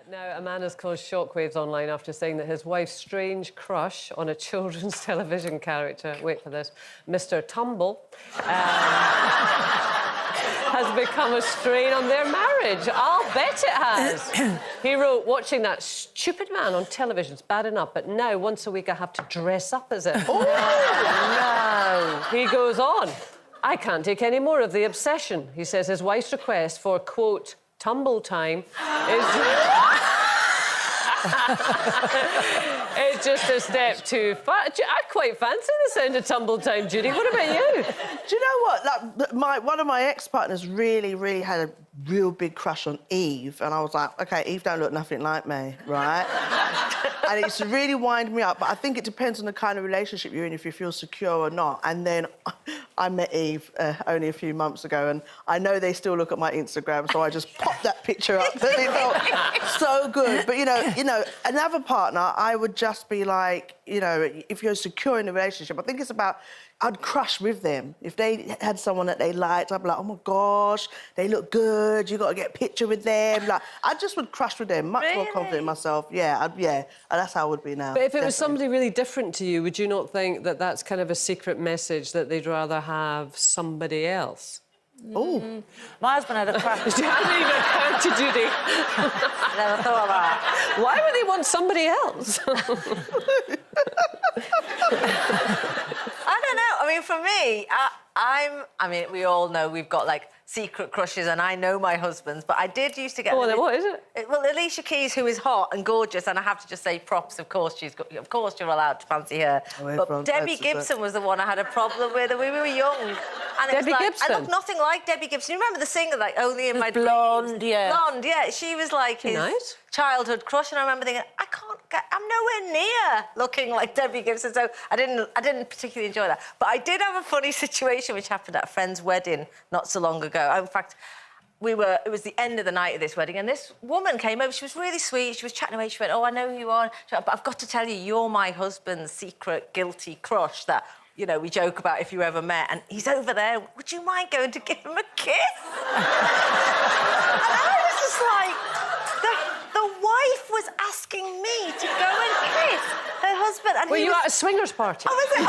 Now, a man has caused shockwaves online after saying that his wife's strange crush on a children's television character, wait for this, Mr Tumble, has become a strain on their marriage. I'll bet it has. He wrote, watching that stupid man on television's bad enough, but now once a week I have to dress up as him. Oh, no. He goes on, I can't take any more of the obsession. He says his wife's request for, quote, tumble time is... It's just a step too far. I quite fancy the sound of tumble time, Judy. What about you? Do you know what? Like, one of my ex-partners really had a real big crush on Eve, and I was like, OK, Eve don't look nothing like me, right? And it's really wind me up, but I think it depends on the kind of relationship you're in, if you feel secure or not. And then I met Eve only a few months ago, and I know they still look at my Instagram, so I just popped that picture up, and it felt so good. But, you know, another partner, I would just be like, you know, if you're secure in a relationship, I think it's about... I'd crush with them. If they had someone that they liked, I'd be like, oh, my gosh, they look good, you got to get a picture with them. Like, I just would crush with them, much more confident in myself. Yeah, and that's how I would be now. But if it was somebody really different to you, would you not think that that's kind of a secret message that they'd rather have somebody else? Oh. My husband had a crush. It hasn't even occurred to Judy. Never thought of that. Why would they want somebody else? I don't know. I mean, for me, I mean, we all know we've got, like, secret crushes, and I know my husband's, but I did used to get... Oh, then what is it? Well, Alicia Keys, who is hot and gorgeous, and I have to just say props, of course, of course you're allowed to fancy her. But Debbie Gibson was the one I had a problem with, and we were young. And it was like, Gibson? I look nothing like Debbie Gibson. You remember the singer, like, Only in My Dreams? Blonde, yeah. Blonde, yeah. She was, like, his childhood crush, and I remember thinking, I'm nowhere near looking like Debbie Gibson, so I didn't particularly enjoy that. But I did have a funny situation which happened at a friend's wedding not so long ago. In fact, it was the end of the night of this wedding, and this woman came over. She was really sweet. She was chatting away. She went, oh, I know who you are. She went, but I've got to tell you, you're my husband's secret guilty crush that, you know, we joke about if you ever met, and he's over there. Would you mind going to give him a kiss? And I was just like... The wife was asking me to go and kiss her husband. And were you at a swingers party? Oh, was it?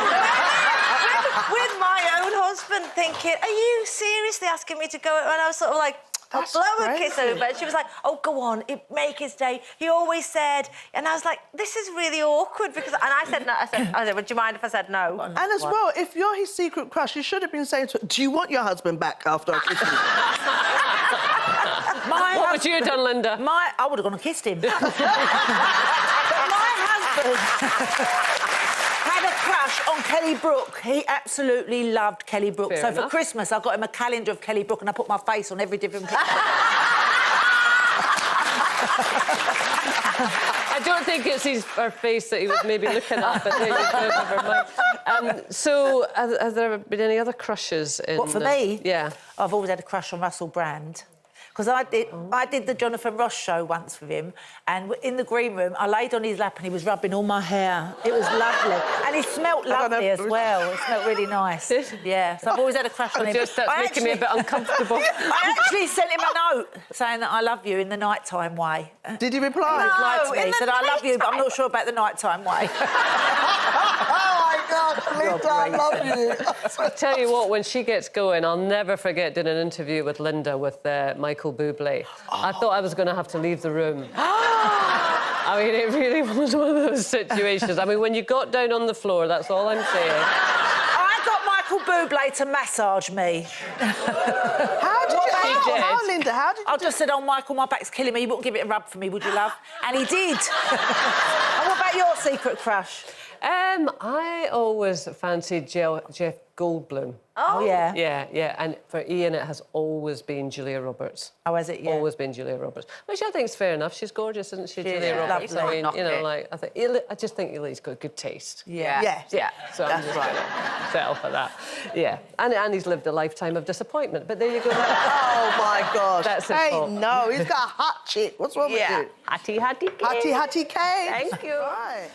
With my own husband, thinking, are you seriously asking me to go? And I was sort of like, I'll blow a kiss over. And she was like, oh, go on, make his day. He always said... And I was like, this is really awkward because... And I said no. I said, would you mind if I said no? And as well, if you're his secret crush, you should have been saying to him, do you want your husband back after I kissed you? What would you have done, Linda? I would have gone and kissed him. But my husband had a crush on Kelly Brook. He absolutely loved Kelly Brook. Fair enough. For Christmas, I got him a calendar of Kelly Brook and I put my face on every different picture. I don't think it's her face that he was maybe looking at, but there you go, never mind. So, has there been any other crushes in... What, for me? Yeah. I've always had a crush on Russell Brand. Because I did the Jonathan Ross show once with him, and in the green room, I laid on his lap and he was rubbing all my hair. It was lovely. And he smelt lovely as well. It smelt really nice. Yeah, so I've always had a crush on him. That's making me a bit uncomfortable. I actually sent him a note saying that I love you in the night-time way. Did he reply? He replied to me. He said, I love you, but I'm not sure about the night-time way. Linda, I love you. I tell you what, when she gets going, I'll never forget doing an interview with Linda with Michael Bublé. I thought I was going to have to leave the room. I mean, it really was one of those situations. I mean, when you got down on the floor, that's all I'm saying. I got Michael Bublé to massage me. How, Linda, how did you I just said, oh, Michael, my back's killing me. You wouldn't give it a rub for me, would you, love? And he did. And what about your secret crush? I always fancied Jeff Goldblum. Oh, yeah. Yeah. And for Ian, it has always been Julia Roberts. Oh, has it? Yeah. Always been Julia Roberts. Which I think is fair enough. She's gorgeous, isn't she, Julia Roberts? Lovely. I mean, you know, like, I just think Ely's got good taste. Yeah. So I'm just going to settle for that. Yeah. And he's lived a lifetime of disappointment. But there you go. Oh, my gosh. That's his fault. No, he's got a hot chick. What's wrong with you? Hattie Kaye. Hattie Kaye. Thank you. Right.